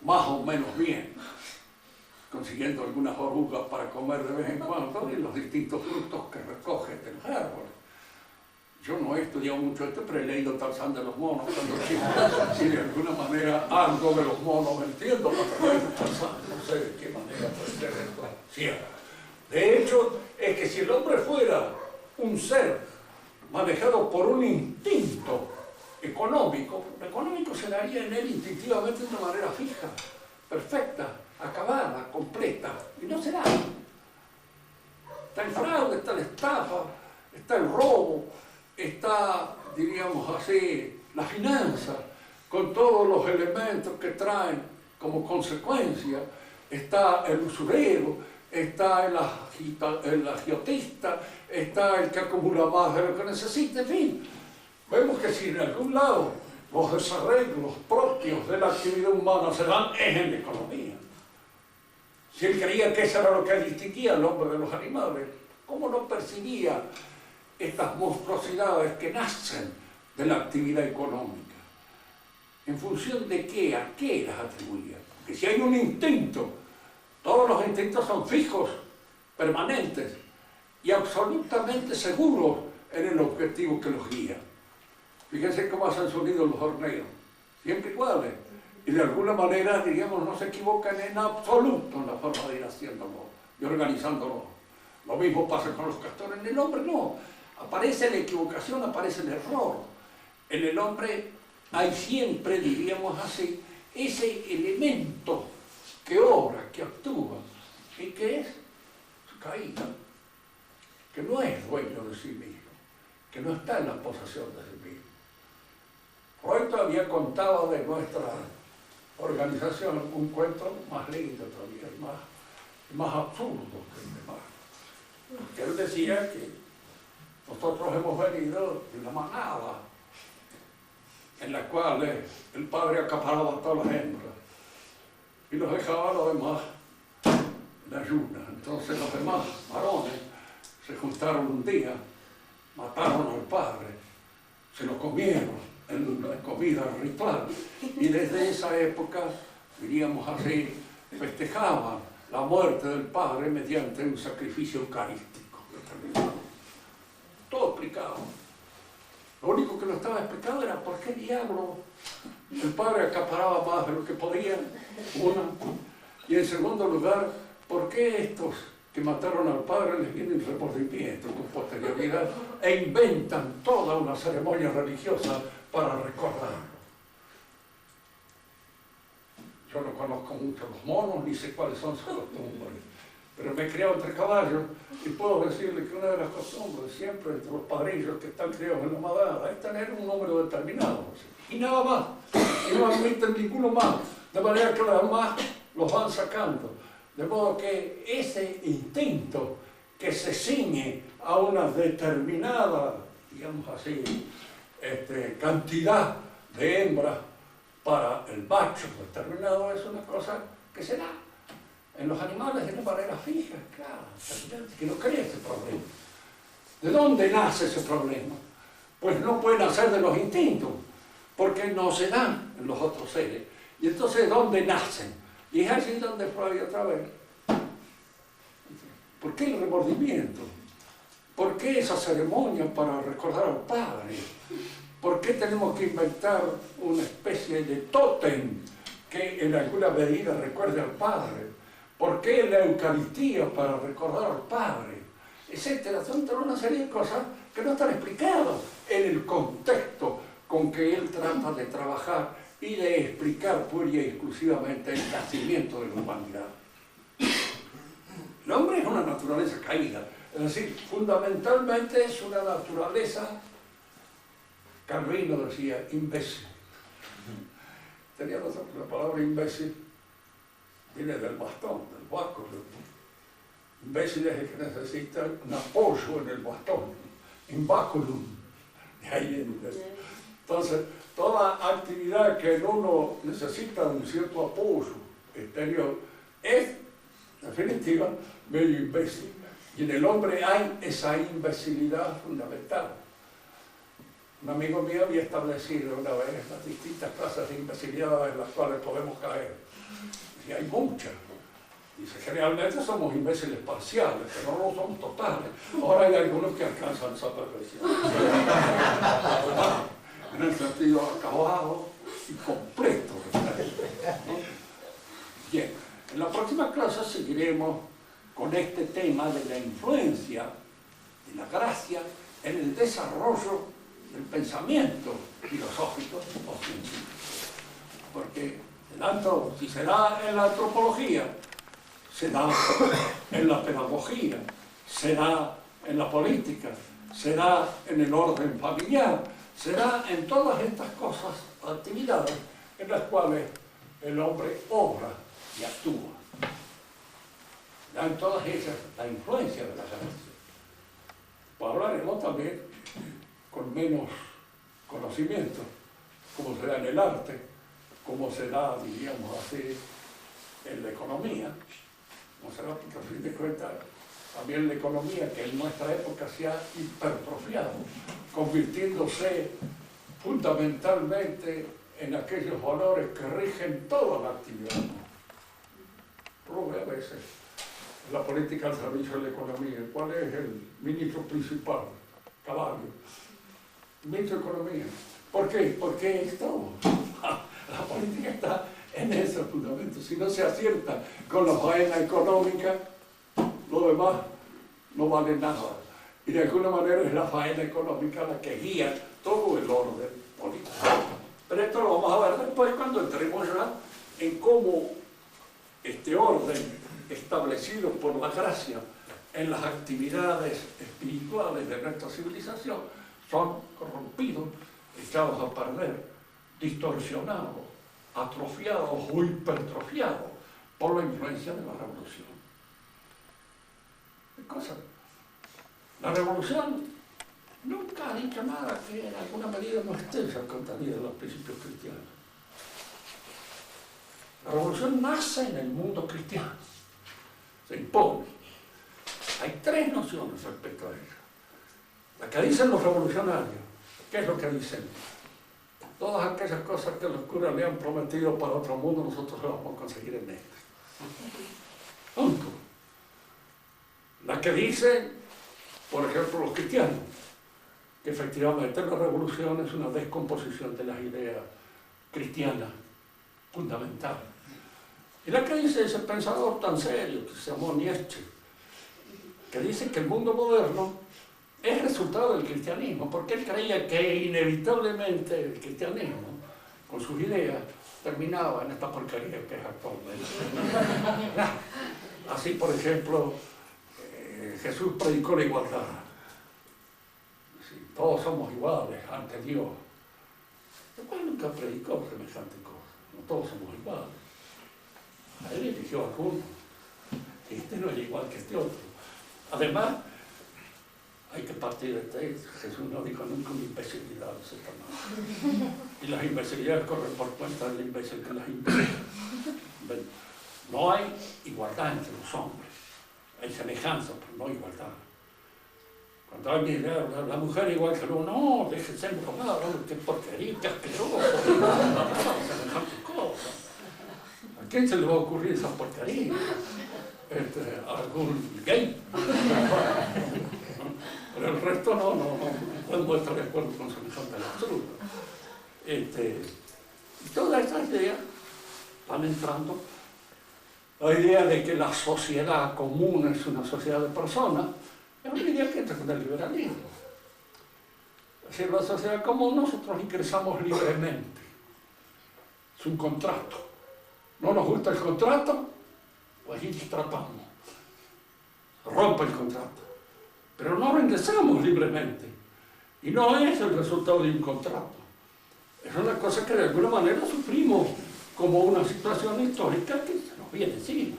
más o menos bien, consiguiendo algunas orugas para comer de vez en cuando y los distintos frutos que recogen de los árboles. Yo no he estudiado mucho esto, pero he leído Tarzán de los monos cuando chico. Si de alguna manera algo de los monos entiendo, Tarzán, no sé de qué manera puede ser esto cierto. De hecho, es que si el hombre fuera un ser manejado por un instinto económico, lo económico se daría en él instintivamente de una manera fija, perfecta, acabada, completa, y no se da. Está el fraude, está la estafa, está el robo, está, diríamos así, la finanza, con todos los elementos que traen como consecuencia, está el usurero, está el agiotista, está el que acumula más de lo que necesita, en fin. Vemos que si en algún lado los desarreglos propios de la actividad humana se dan, es en la economía. Si él creía que eso era lo que distinguía al hombre de los animales, ¿cómo no percibía estas monstruosidades que nacen de la actividad económica? ¿En función de qué? ¿A qué las atribuía? Porque si hay un instinto, todos los instintos son fijos, permanentes y absolutamente seguros en el objetivo que los guía. Fíjense cómo hacen sonido los horneos, siempre iguales. Y de alguna manera, diríamos, no se equivocan en absoluto en la forma de ir haciéndolo y organizándolo. Lo mismo pasa con los castores. En el hombre no. Aparece la equivocación, aparece el error. En el hombre hay siempre, diríamos así, ese elemento que obra, que actúa, y que es su caída, que no es dueño de sí mismo, que no está en la posesión de sí mismo. Freud todavía contaba de nuestra organización un cuento más lindo todavía, más absurdo que el demás. Porque él decía que nosotros hemos venido de una manada en la cual el padre acaparaba a todas las hembras y los dejaba a los demás en ayunas. Entonces los demás varones se juntaron un día, mataron al padre, se lo comieron en la comida ritual, y desde esa época, diríamos así, festejaban la muerte del padre mediante un sacrificio eucarístico determinado. Todo explicado. Lo único que no estaba explicado era por qué diablo el padre acaparaba más de lo que podía, una, y en segundo lugar, por qué estos que mataron al padre les viene el remordimiento con posterioridad e inventan toda una ceremonia religiosa para recordarlo. Yo no conozco mucho los monos, ni sé cuáles son sus costumbres, pero me he criado entre caballos y puedo decirle que una de las costumbres siempre entre los padrillos que están criados en la madada es tener un número determinado, y nada más, y no admiten ninguno más, de manera que los demás los van sacando. De modo que ese instinto que se ciñe a una determinada, digamos así, cantidad de hembras para el macho determinado es una cosa que se da en los animales de una manera fija, claro, que no crea ese problema. ¿De dónde nace ese problema? Pues no puede nacer de los instintos, porque no se dan en los otros seres. Y entonces, ¿de dónde nacen? Y es allí donde Freud otra vez. ¿Por qué el remordimiento? ¿Por qué esa ceremonia para recordar al padre? ¿Por qué tenemos que inventar una especie de tótem que en alguna medida recuerde al padre? ¿Por qué la Eucaristía para recordar al padre? Etcétera. Son toda una serie de cosas que no están explicadas en el contexto con que él trata de trabajar y de explicar pura y exclusivamente el nacimiento de la humanidad. El hombre es una naturaleza caída, es decir, fundamentalmente es una naturaleza, Calvino decía, imbécil. Tenía razón, la palabra imbécil viene del bastón, del báculo. Imbécil es el que necesita un apoyo en el bastón, imbáculum, de ahí viene. Entonces, toda actividad que en uno necesita un cierto apoyo exterior es, en definitiva, medio imbécil. Y en el hombre hay esa imbecilidad fundamental. Un amigo mío había establecido una vez las distintas clases de imbecilidad en las cuales podemos caer. Y hay muchas. Dice, generalmente somos imbéciles parciales, pero no somos totales. Ahora hay algunos que alcanzan esa perfección. En el sentido acabado y completo. Bien, en la próxima clase seguiremos con este tema de la influencia de la gracia en el desarrollo del pensamiento filosófico o científico. Porque tanto si se da en la antropología, se da en la pedagogía, se da en la política, se da en el orden familiar, se da en todas estas cosas, actividades en las cuales el hombre obra y actúa. Da en todas ellas la influencia de la gracia. Pues hablaremos también con menos conocimiento, como se da en el arte, como se da, diríamos así, en la economía, como se da, porque a fin de cuentas, también la economía, que en nuestra época se ha hipertrofiado, convirtiéndose fundamentalmente en aquellos valores que rigen toda la actividad. Robe a veces la política al servicio de la economía. ¿Cuál es el ministro principal? Caballo. Ministro de Economía. ¿Por qué? Porque es todo. La política está en ese fundamento. Si no se acierta con la faena económica, lo demás no vale nada. Y de alguna manera es la faena económica la que guía todo el orden político. Pero esto lo vamos a ver después cuando entremos ya en cómo este orden establecido por la gracia en las actividades espirituales de nuestra civilización son corrompidos, echados a perder, distorsionados, atrofiados o hipertrofiados por la influencia de la revolución. ¿Qué cosa? La revolución nunca ha dicho nada que en alguna medida no esté en contraria de los principios cristianos. La revolución nace en el mundo cristiano, se impone. Hay tres nociones respecto a ella. La que dicen los revolucionarios, ¿qué es lo que dicen? Todas aquellas cosas que los curas le han prometido para otro mundo, nosotros las vamos a conseguir en este. Punto. La que dicen, por ejemplo, los cristianos, que efectivamente la revolución es una descomposición de las ideas cristianas fundamentales. Y la que dice ese pensador tan serio que se llamó Nietzsche, que dice que el mundo moderno es resultado del cristianismo, porque él creía que inevitablemente el cristianismo, con sus ideas, terminaba en esta porquería que es actualmente. Así, por ejemplo, Jesús predicó la igualdad. Sí, todos somos iguales ante Dios. El cual nunca predicó semejante cosa. No todos somos iguales. A él eligió a alguno. Este no es igual que este otro. Además, hay que partir de este. Jesús no dijo nunca una imbecilidad de Satanás. Y las imbecilidades corren por cuenta del imbécil que las imbécil. No hay igualdad entre los hombres. Hay semejanza, pero no igualdad. Cuando alguien dice, la mujer igual que el hombre, no, déjense enromar, qué porquería, qué asqueroso, semejantes cosas. ¿A quién se le va a ocurrir esa porquería? ¿Algún gay? Pero el resto no estar de acuerdo con semejante absurdo. Y todas estas ideas van entrando. La idea de que la sociedad común es una sociedad de personas es una idea que entra con el liberalismo. Es decir, la sociedad común nosotros ingresamos libremente. Es un contrato. ¿No nos gusta el contrato? Pues tratamos. Rompe el contrato. Pero no lo ingresamos libremente. Y no es el resultado de un contrato. Es una cosa que de alguna manera sufrimos como una situación histórica que se nos viene encima.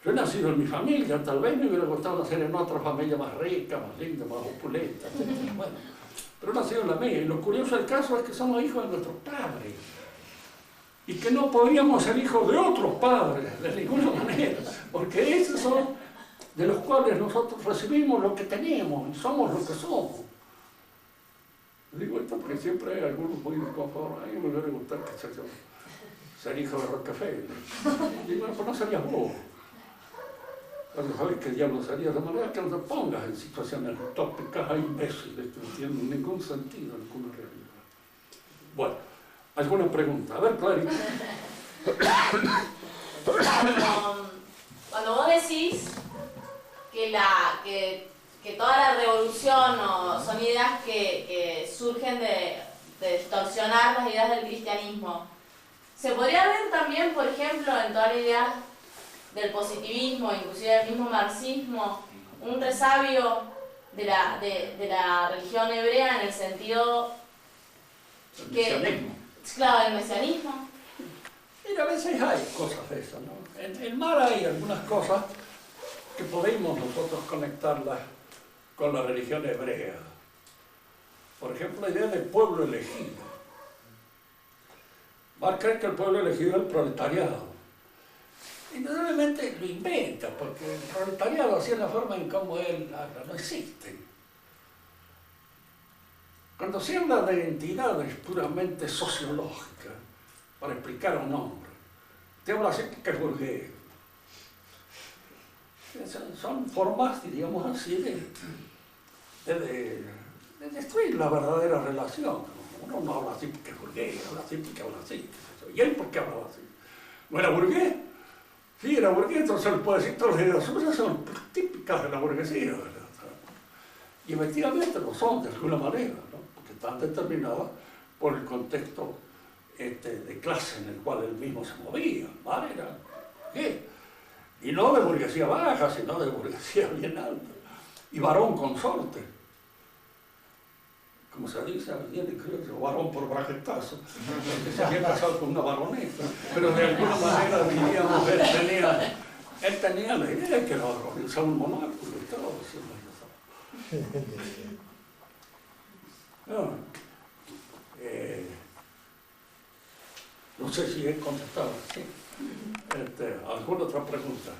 Yo he nacido en mi familia, tal vez me hubiera gustado nacer en otra familia más rica, más linda, más opulenta, etc. Bueno, pero he nacido en la mía. Y lo curioso del caso es que somos hijos de nuestros padres. Y que no podríamos ser hijos de otros padres, de ninguna manera. Porque esos son de los cuales nosotros recibimos lo que tenemos y somos lo que somos. Digo esto porque siempre hay algunos muy inconformes. A mí me hubiera gustado que ser hijo de Rockefeller. Digo, pues no serías vos. Cuando sabes qué diablo sería, de manera que no te pongas en situaciones utópicas e imbéciles que no tienen ningún sentido, ninguna realidad. Bueno, ¿alguna pregunta? A ver, Clarita. Cuando vos decís que toda la revolución son ideas que surgen de distorsionar las ideas del cristianismo, ¿se podría ver también, por ejemplo, en toda la idea del positivismo, inclusive del mismo marxismo, un resabio de la religión hebrea en el sentido que... Claro, el mesianismo. Mira, a veces hay cosas de esas, ¿no? En el mar hay algunas cosas que podemos nosotros conectarlas con la religión hebrea. Por ejemplo, la idea del pueblo elegido. Marx cree que el pueblo elegido es el proletariado. Indudablemente lo inventa, porque el proletariado, así es la forma en cómo él habla, no existe. Cuando se habla de entidades puramente sociológicas, para explicar a un hombre, te habla así que es burgués. Son formas, diríamos así, de destruir la verdadera relación. Uno no habla así porque es burgués, habla así porque habla así. ¿Y él por qué hablaba así? ¿No era burgués? Sí, era burgués, entonces le puede decir todas las ideas suyas son típicas de la burguesía, ¿verdad? Y efectivamente lo son, de alguna manera, ¿no? Porque están determinadas por el contexto de clase en el cual él mismo se movía, ¿vale? Era burgués. Y no de burguesía baja, sino de burguesía bien alta. Y varón consorte. como se dice, viene creo, varón por braguetazo, que se había casado con una baronesa, pero de alguna manera diríamos, él tenía la idea de que lo organizaba un monarca y todo, no sé si he contestado. ¿Sí? ¿Alguna otra pregunta?